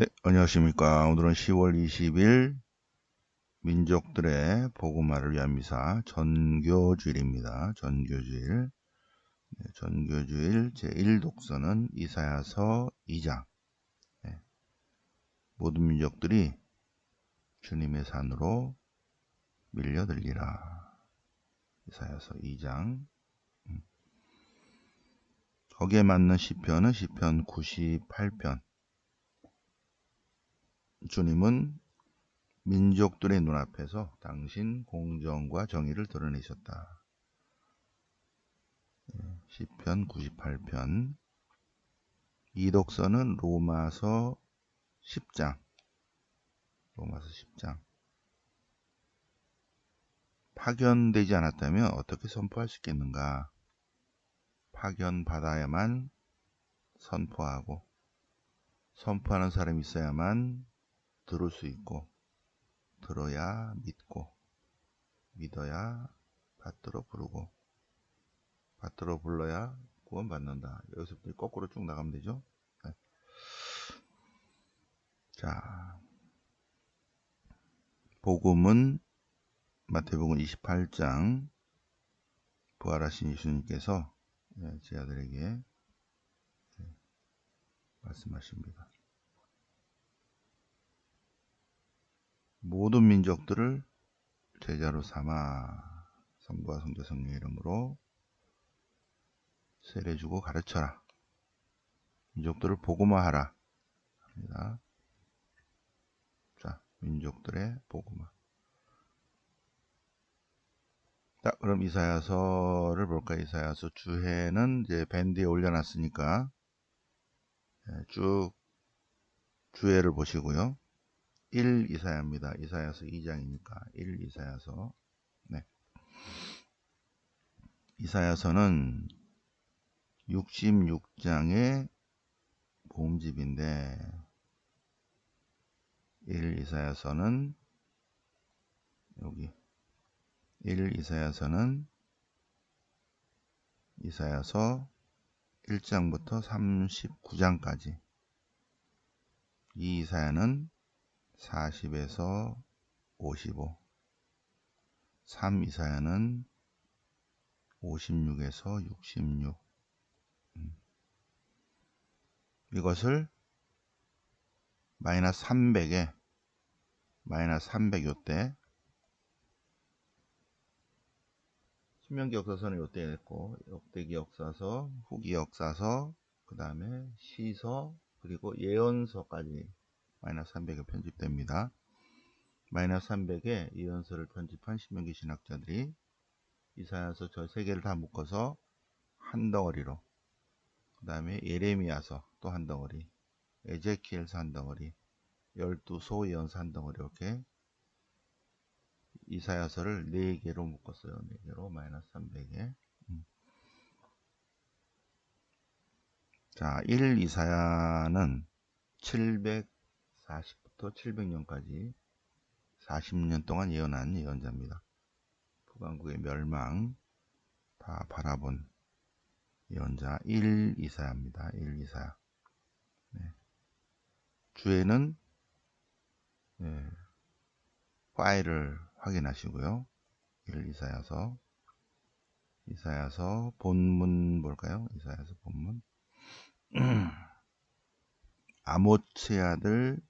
네, 안녕하십니까. 오늘은 10월 20일 민족들의 복음화를 위한 미사 전교주일입니다. 전교주일. 네, 전교주일 제1독서는 이사야서 2장. 네, 모든 민족들이 주님의 산으로 밀려들리라. 이사야서 2장. 거기에 맞는 시편은 시편 98편. 주님은 민족들의 눈앞에서 당신 공정과 정의를 드러내셨다. 시편 98편. 이독서는 로마서 10장. 로마서 10장. 파견되지 않았다면 어떻게 선포할 수 있겠는가? 파견받아야만 선포하고, 선포하는 사람이 있어야만 들을 수 있고, 들어야 믿고, 믿어야 받들어 부르고, 받들어 불러야 구원받는다. 여기서부터 거꾸로 쭉 나가면 되죠. 네. 자, 복음은 마태복음 28장 부활하신 예수님께서 제 아들에게 말씀하십니다. 모든 민족들을 제자로 삼아 성부와 성자 성령의 이름으로 세례주고 가르쳐라. 민족들을 복음화하라 합니다. 자, 민족들의 복음화. 자, 그럼 이사야서를 볼까요? 이사야서 주해는 이제 밴드에 올려놨으니까 쭉 주해를 보시고요. 1 이사야입니다. 이사야서 2장이니까 1 이사야서. 네. 이사야서는 66장의 모음집인데 1 이사야서는 여기 1 이사야서는 이사야서 1장부터 39장까지 2 이사야는 40에서 55 3 이사야는 56에서 66 이것을 마이너스 300에 마이너스 300 요때 신명기 역사서는 요때 했고 역대기 역사서, 후기 역사서, 그 다음에 시서, 그리고 예언서까지 마이너스 300에 편집됩니다. 마이너스 300에 예언서를 편집한 신명기 신학자들이 이사야서 저 세 개를 다 묶어서 한 덩어리로, 그 다음에 예레미야서 또 한 덩어리, 에제키엘서 한 덩어리, 12소 예언서 한 덩어리, 이렇게 이사야서를 4개로 묶었어요. 4개로 마이너스 300에. 자, 1 이사야는 740부터 700년까지 40년 동안 예언한 예언자입니다. 북왕국의 멸망 다 바라본 예언자 1 이사야입니다. 1 이사야. 네. 주에는 파일을 확인하시고요. 1 이사야서. 이사야서 본문 볼까요? 이사야서 본문. 아모츠의 아들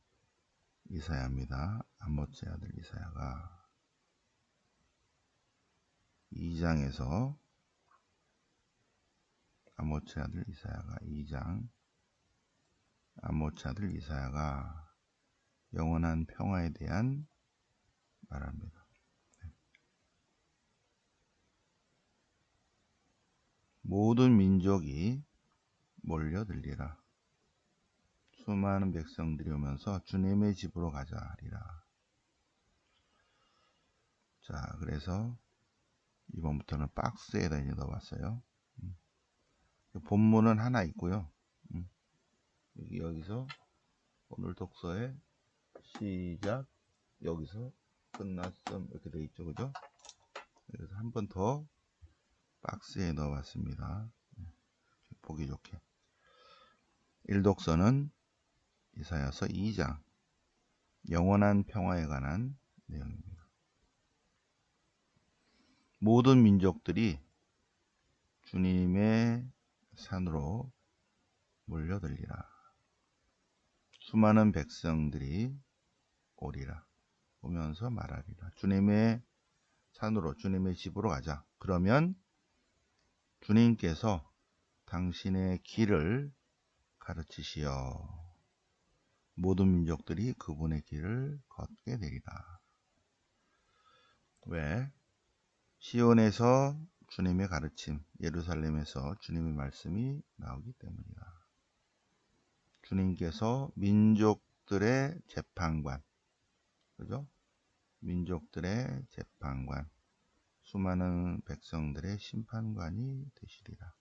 이사야입니다. 아모츠의 아들 이사야가 2장에서 아모츠의 아들 이사야가 2장 아모츠의 아들 이사야가 영원한 평화에 대한 말합니다. 모든 민족이 몰려들리라. 수많은 백성들이 오면서 주님의 집으로 가자 하리라. 자, 그래서 이번부터는 박스에다 이제 넣어봤어요. 본문은 하나 있고요. 여기서 오늘 독서의 시작, 여기서 끝났음 이렇게 되어 있죠, 그죠? 그래서 한 번 더 박스에 넣어봤습니다. 보기 좋게. 1독서는 이사야서 2장 영원한 평화에 관한 내용입니다. 모든 민족들이 주님의 산으로 몰려들리라. 수많은 백성들이 오리라. 오면서 말하리라. 주님의 산으로, 주님의 집으로 가자. 그러면 주님께서 당신의 길을 가르치시어 모든 민족들이 그분의 길을 걷게 되리라. 왜? 시온에서 주님의 가르침, 예루살렘에서 주님의 말씀이 나오기 때문이다. 주님께서 민족들의 재판관, 그죠? 민족들의 재판관, 수많은 백성들의 심판관이 되시리라.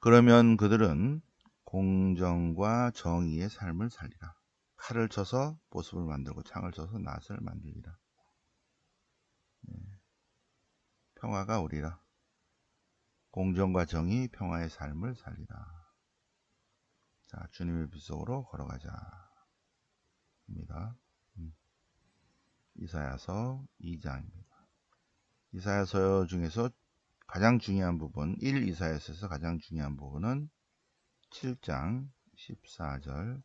그러면 그들은 공정과 정의의 삶을 살리라. 칼을 쳐서 보습을 만들고 창을 쳐서 낫을 만들리라. 평화가 오리라. 공정과 정의, 평화의 삶을 살리라. 자, 주님의 빛 속으로 걸어가자. 입니다. 이사야서 2장입니다. 이사야서 중에서 가장 중요한 부분, 1이사야서에서 가장 중요한 부분은 7장 14절,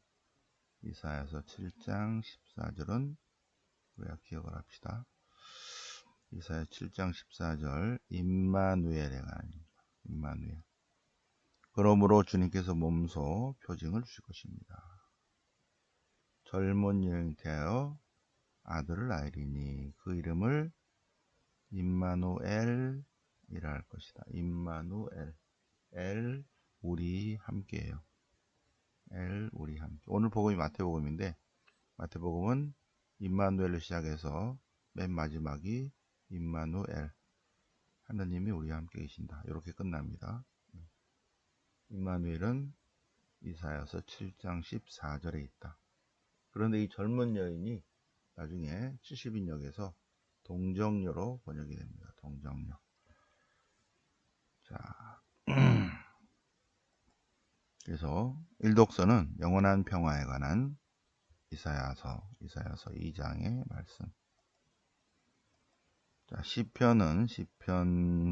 이사야서 7장 14절은 우리가 기억을 합시다. 이사야 7장 14절, 임마누엘에 관합니다. 임마누엘. 그러므로 주님께서 몸소 표징을 주실 것입니다. 젊은 여인이 되어 아들을 낳으리니 그 이름을 임마누엘이라 할 것이다. 임마누엘. 엘 우리 함께해요. 엘 우리 함께. 오늘 복음이 마태복음인데 마태복음은 임마누엘로 시작해서 맨 마지막이 임마누엘. 하느님이 우리와 함께 계신다. 이렇게 끝납니다. 임마누엘은 이사야서 7장 14절에 있다. 그런데 이 젊은 여인이 나중에 70인역에서 동정녀로 번역이 됩니다. 동정녀. 자, 그래서 일독서는 영원한 평화에 관한 이사야서 2장의 말씀. 자, 시편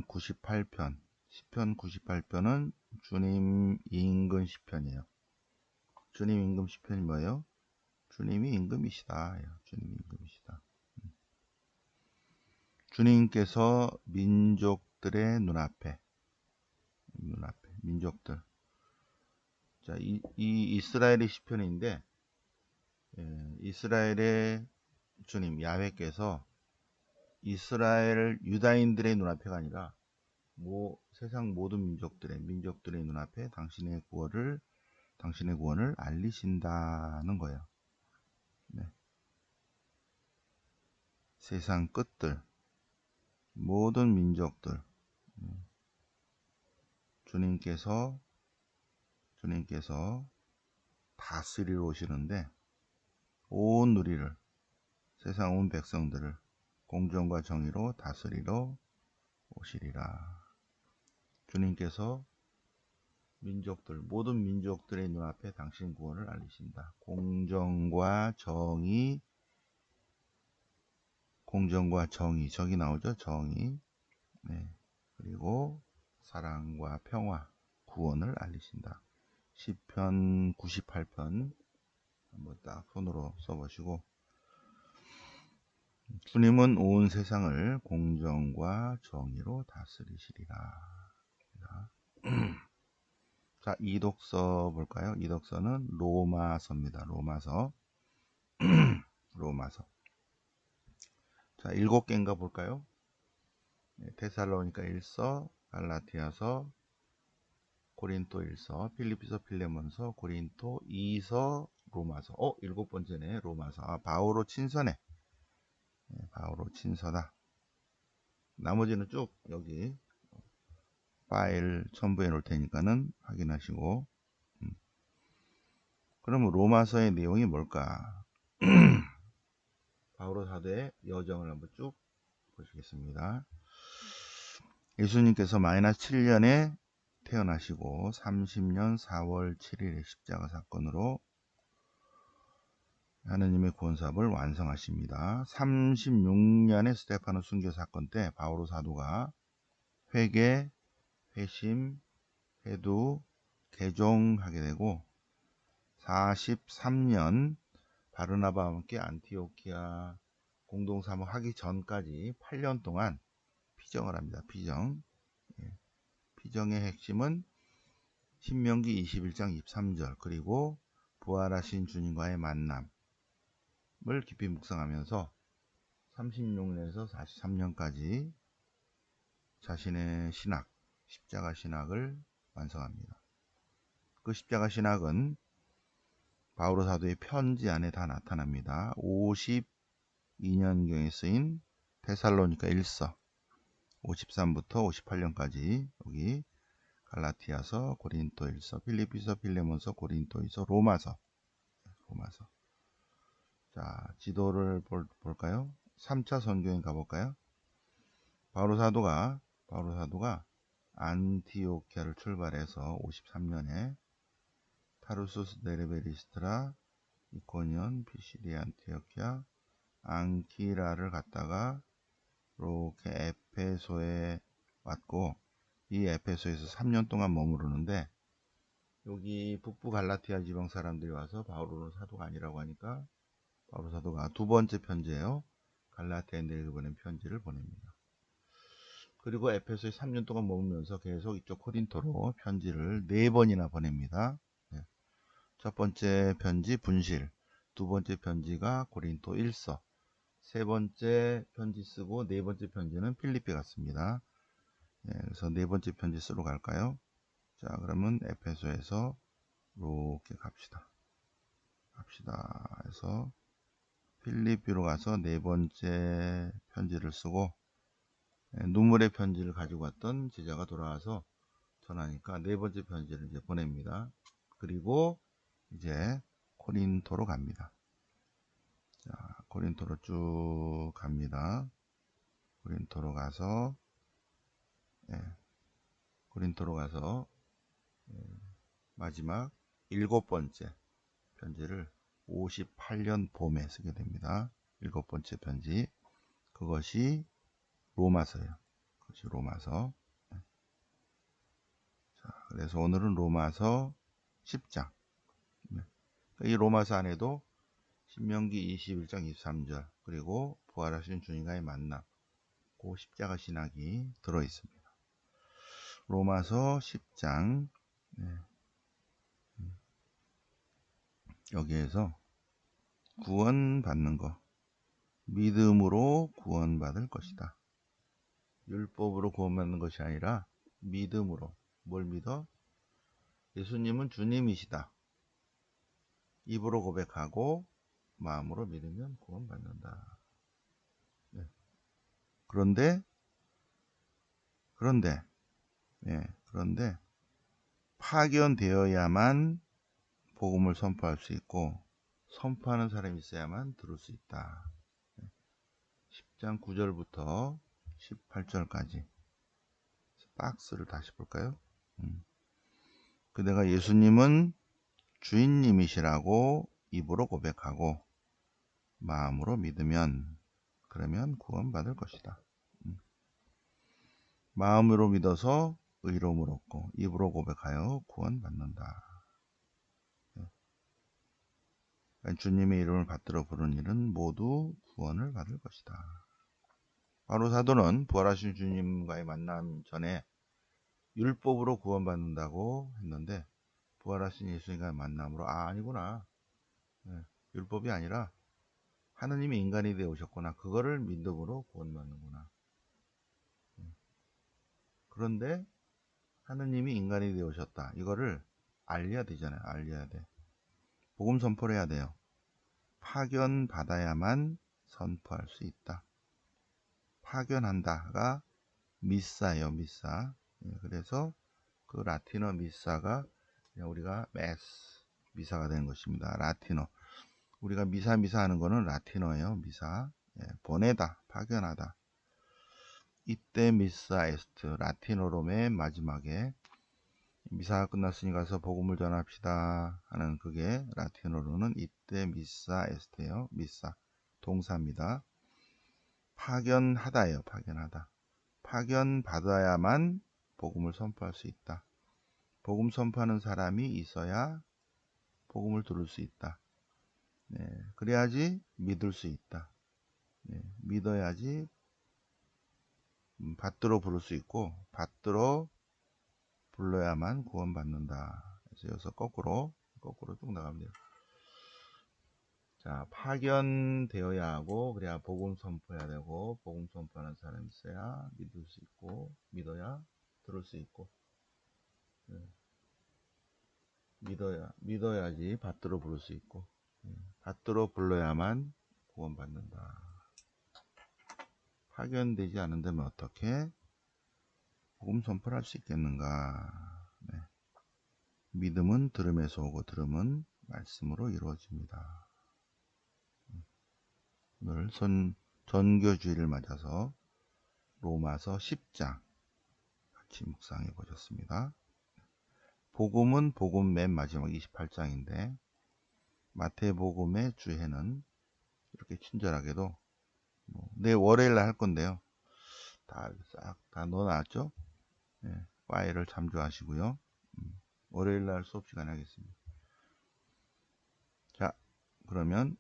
98편. 시편 98편은 주님 임금 시편이에요. 주님 임금 시편이 뭐예요? 주님이 임금이시다. 주님이 임금이시다. 주님께서 민족들의 눈앞에 민족들. 자, 이 이스라엘의 시편인데 이스라엘의 주님 야훼께서 이스라엘 유다인들의 눈앞에가 아니라 세상 모든 민족들의 눈앞에 당신의 구원을 알리신다는 거예요. 네. 세상 끝들, 모든 민족들, 주님께서 다스리러 오시는데 온 누리를, 세상 온 백성들을 공정과 정의로 다스리러 오시리라. 주님께서 모든 민족들의 눈앞에 당신 구원을 알리신다. 공정과 정의, 저기 나오죠? 정의. 네. 그리고 사랑과 평화, 구원을 알리신다. 시편 98편 한번 딱 손으로 써보시고, 주님은 온 세상을 공정과 정의로 다스리시리라. 자, 이독서 볼까요? 이독서는 로마서입니다. 로마서. 자, 7개인가 볼까요? 데살로니가 1서, 갈라디아서, 고린도 1서, 필리피서, 필레몬서, 고린도 2서, 로마서. 7번째네, 로마서. 바오로 친서네. 바오로 친서다. 나머지는 쭉 여기 파일 첨부해 놓을 테니까는 확인하시고. 그러면 로마서의 내용이 뭘까? 바오로 사도의 여정을 한번 쭉 보시겠습니다. 예수님께서 마이너스 7년에 태어나시고 30년 4월 7일에 십자가 사건으로 하느님의 구원사업을 완성하십니다. 36년의 스테파노 순교 사건 때 바오로 사도가 회개, 회심, 회두, 개종하게 되고 43년 바르나바와 함께 안티오키아 공동사목 하기 전까지 8년 동안 피정을 합니다. 피정. 피정의 핵심은 신명기 21장 23절 그리고 부활하신 주님과의 만남을 깊이 묵상하면서 36년에서 43년까지 자신의 신학, 십자가 신학을 완성합니다. 그 십자가 신학은 바오로 사도의 편지 안에 다 나타납니다. 52년경에 쓰인 데살로니가 1서 53부터 58년까지 여기 갈라티아서, 고린도 1서, 필리피서, 필레몬서, 고린도이서, 로마서. 자, 지도를 볼까요? 3차 선교행 가볼까요? 바오로 사도가 안티오키아를 출발해서 53년에 타르수스 데르베리스트라, 이코니온, 피시디아, 안티오키아, 앙키라를 갔다가 이렇게 에페소에 왔고 이 에페소에서 3년 동안 머무르는데 여기 북부 갈라티아 지방 사람들이 와서 바오로는 사도가 아니라고 하니까 바오로 사도가 두 번째 편지예요. 갈라티아인들에게 보낸 편지를 보냅니다. 그리고 에페소에 3년 동안 머물면서 계속 이쪽 코린토로 편지를 4번이나 보냅니다. 첫 번째 편지 분실, 두 번째 편지가 고린도 1서, 세 번째 편지 쓰고 네 번째 편지는 필리피 같습니다. 그래서 네 번째 편지 쓰러 갈까요? 자, 그러면 에페소에서 이렇게 갑시다. 해서 필리피로 가서 네 번째 편지를 쓰고 눈물의 편지를 가지고 왔던 제자가 돌아와서 전하니까 네 번째 편지를 이제 보냅니다. 그리고 이제 코린토로 갑니다. 자, 코린토로 쭉 갑니다. 코린토로 가서 마지막 7번째 편지를 58년 봄에 쓰게 됩니다. 7번째 편지. 그것이 로마서예요. 자, 그래서 오늘은 로마서 10장. 이 로마서 안에도 신명기 21장 23절 그리고 부활하신 주님과의 만남, 그 십자가 신학이 들어있습니다. 로마서 10장. 여기에서 구원받는 것, 믿음으로 구원받을 것이다. 율법으로 구원받는 것이 아니라 믿음으로. 뭘 믿어? 예수님은 주님이시다. 입으로 고백하고 마음으로 믿으면 구원받는다. 그런데 파견되어야만 복음을 선포할 수 있고 선포하는 사람이 있어야만 들을 수 있다. 10장 9절부터 18절까지 박스를 다시 볼까요? 그대가 예수님은 주인님이시라고 입으로 고백하고 마음으로 믿으면 그러면 구원받을 것이다. 마음으로 믿어서 의로움을 얻고 입으로 고백하여 구원받는다. 주님의 이름을 받들어 부르는 일은 모두 구원을 받을 것이다. 바로 사도는 부활하신 주님과의 만남 전에 율법으로 구원받는다고 했는데 부활하신 예수님과의 만남으로 아니구나. 율법이 아니라 하느님이 인간이 되어 오셨구나. 그거를 믿음으로 구원받는구나. 그런데 하느님이 인간이 되어 오셨다. 이거를 알려야 되잖아요. 알려야 돼. 복음 선포를 해야 돼요. 파견 받아야만 선포할 수 있다. 파견한다가 미사예요. 미사. 그래서 그 라틴어 미사가 우리가 미사가 되는 것입니다. 라틴어. 우리가 미사 하는 거는 라틴어예요. 미사. 보내다, 파견하다. 이때 미사 에스트 라틴어로 맨 마지막에 미사가 끝났으니 가서 복음을 전합시다 하는 그게 라틴어로는 이때 미사 에스테요. 미사 동사입니다. 파견하다예요. 파견하다. 파견받아야만 복음을 선포할 수 있다. 복음 선포하는 사람이 있어야 복음을 들을 수 있다. 네, 그래야지 믿을 수 있다. 네, 믿어야지 받들어 부를 수 있고 받들어 불러야만 구원받는다. 그래서 여기서 거꾸로 쭉 나가면 돼요. 자, 파견되어야 하고 그래야 복음 선포해야 되고 복음 선포하는 사람이 있어야 믿을 수 있고 믿어야 들을 수 있고 네. 믿어야지 받들어 부를 수 있고 받들어 불러야만 구원받는다. 파견되지 않는다면 어떻게 복음 선포를 할 수 있겠는가? 네. 믿음은 들음에서 오고 들음은 말씀으로 이루어집니다. 오늘 전교주의를 맞아서 로마서 10장 같이 묵상해 보셨습니다. 복음은 복음 맨 마지막 28장인데 마태복음의 주해는 이렇게 친절하게도 내일 월요일 날 할 건데요. 싹 다 넣어놨죠? 네, 파일을 참조하시고요. 월요일 날 수업 시간에 하겠습니다. 자, 그러면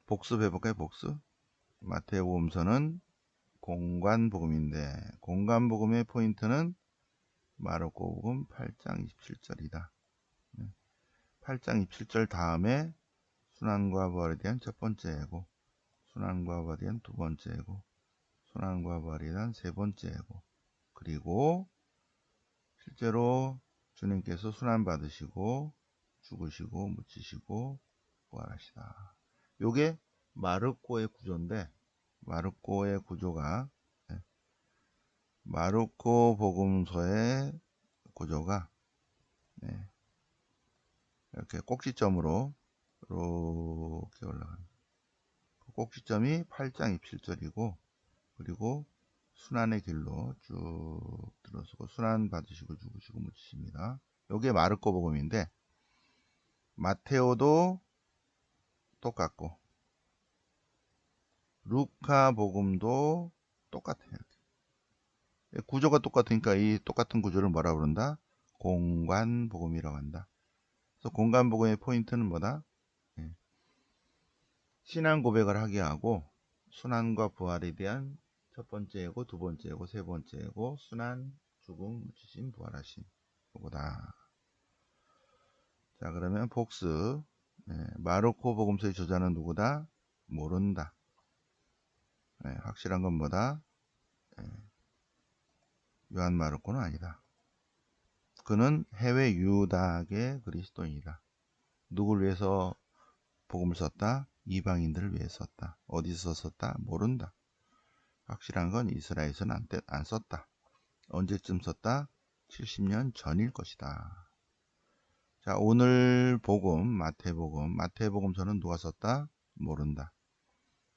복습해볼까요? 복습. 마태복음서는 공관복음인데 공관복음의 포인트는 마르코복음 8장 27절이다. 8장 27절 다음에 순환과 부활에 대한 첫 번째 예고, 순환과 부활에 대한 두 번째 예고, 순환과 부활에 대한 세 번째 예고, 그리고 실제로 주님께서 순환 받으시고 죽으시고 묻히시고 부활하시다. 요게 마르코의 구조인데 마르코의 구조가 마르코 복음서의 구조가 이렇게 꼭지점으로 이렇게 올라갑니다. 꼭지점이 8장 27절이고 그리고 순환의 길로 쭉 들어서고 순환 받으시고 죽으시고 묻히십니다. 요게 마르코 복음인데 마테오도 똑같고 루카 복음도 똑같아요. 구조가 똑같으니까 이 똑같은 구조를 뭐라 부른다? 공관복음이라고 한다. 그래서 공관복음의 포인트는 뭐다? 신앙 고백을 하게 하고 순환과 부활에 대한 첫 번째 예고, 두 번째 예고, 세 번째 예고, 순환, 죽음, 묻히심, 부활하심 요거다. 자, 그러면 복습. 마르코 복음서의 저자는 누구다? 모른다. 확실한 건 뭐다? 요한 마르코는 아니다. 그는 해외 유다계 그리스도인이다. 누구를 위해서 복음을 썼다? 이방인들을 위해 썼다. 어디서 썼다? 모른다. 확실한 건 이스라엘에서는 안 썼다. 언제쯤 썼다? 70년 전일 것이다. 자, 오늘 복음, 마태복음서는 누가 썼다? 모른다.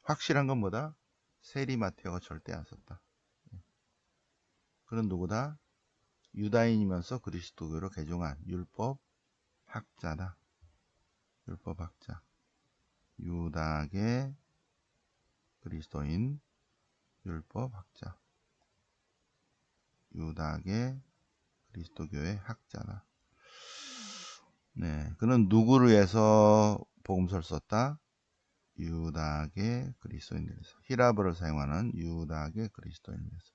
확실한 건 뭐다? 세리 마태오가 절대 안 썼다. 그는 누구다? 유다인이면서 그리스도교로 개종한 율법 학자다. 율법 학자. 유다계 그리스도인 율법 학자. 유다계 그리스도교의 학자다. 네, 그는 누구를 위해서 복음서를 썼다? 유다계 그리스도인들에서. 히라브를 사용하는 유다계 그리스도인들에서.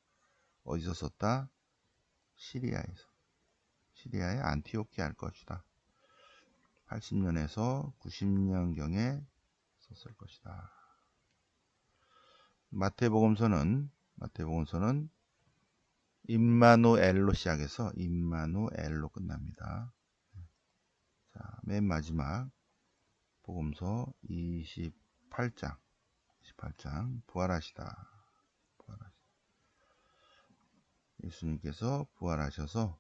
어디서 썼다? 시리아에서. 시리아의 안티오키아 할 것이다. 80년에서 90년경에 썼을 것이다. 마태복음서는 임마누엘로 시작해서 임마누엘로 끝납니다. 자, 맨 마지막 복음서 28장 부활하시다. 예수님께서 부활하셔서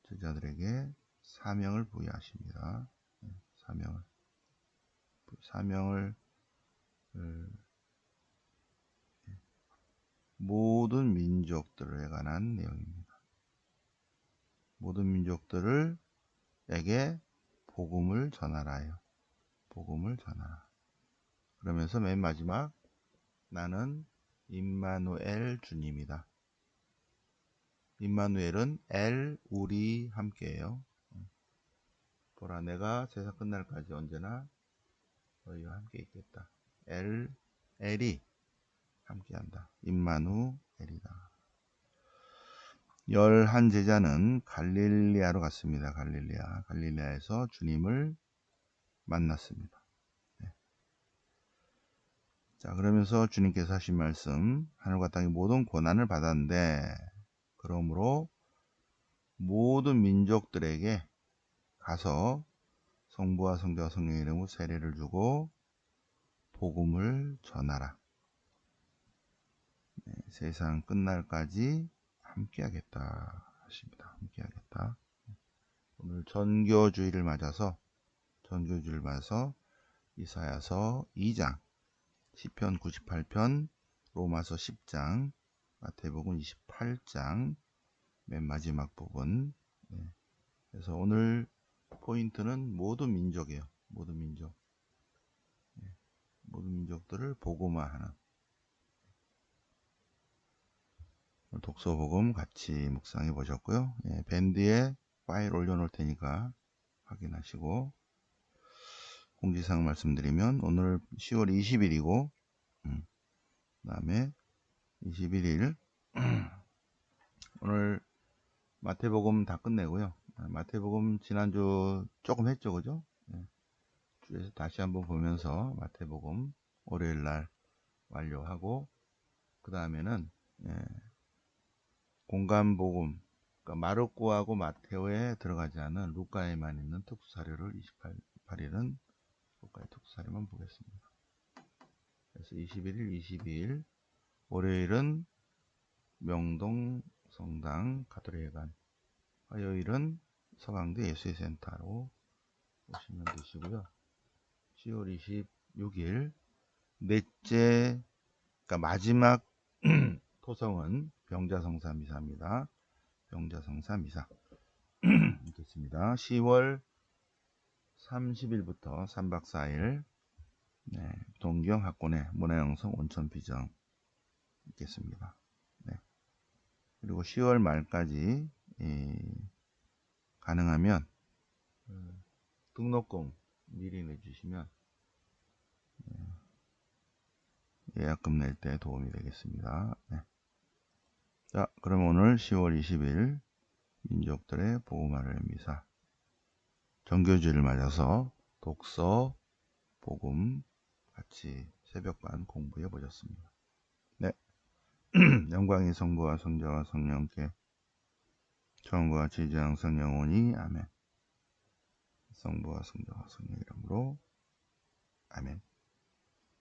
제자들에게 사명을 부여하십니다. 사명을 모든 민족들에 관한 내용입니다. 모든 민족들에게 복음을 전하라요. 복음을 전하라. 그러면서 맨 마지막, 나는 임마누엘 주님이다. 임마누엘은 엘, 우리 함께해요. 보라, 내가 세상 끝날까지 언제나 너희와 함께 있겠다. 엘이 함께한다. 임마누엘이다. 11 제자는 갈릴리아로 갔습니다. 갈릴리아에서 주님을 만났습니다. 네. 자, 그러면서 주님께서 하신 말씀, 하늘과 땅의 모든 고난을 받았는데, 그러므로 모든 민족들에게 가서 성부와 성자와 성령의 이름으로 세례를 주고 복음을 전하라. 네, 세상 끝날까지 함께하겠다 하십니다. 함께하겠다. 오늘 전교주의를 맞아서 이사야서 2장, 시편 98편, 로마서 10장, 마태복음 28장 맨 마지막 부분. 네. 그래서 오늘 포인트는 모든 민족이에요. 모든 민족. 네. 모든 민족들을 복음화하는. 독서복음 같이 묵상해 보셨고요. 예, 밴드에 파일 올려놓을 테니까 확인하시고, 공지사항 말씀드리면 오늘 10월 20일이고 그 다음에 21일 오늘 마태복음 다 끝내고요. 마태복음 지난주 조금 했죠, 그죠? 예, 주에서 다시 한번 보면서 마태복음 월요일날 완료하고, 그 다음에는 공간복음, 그러니까 마르코하고 마테오에 들어가지 않은 루카에만 있는 특수사료를 28일은 루카의 특수사료만 보겠습니다. 그래서 21일, 22일 월요일은 명동 성당 가톨릭회관, 화요일은 서강대 예수의 센터로 오시면 되시고요. 10월 26일 넷째, 그러니까 마지막 토성은 병자성사 미사입니다. 병자성사 미사 있겠습니다. 10월 30일부터 3박 4일 동경 학군의 문화영성 온천비정 있겠습니다. 네. 그리고 10월 말까지 가능하면 등록금 미리 내주시면 예약금 낼 때 도움이 되겠습니다. 네. 자, 그럼 오늘 10월 20일 민족들의 복음화를 미사 정교주의를 맞아서 독서, 복음 같이 새벽반 공부해 보셨습니다. 네. 영광이 성부와 성자와 성령께 처음과 같이 이제 항상 영원히 아멘. 성부와 성자와 성령 이름으로 아멘.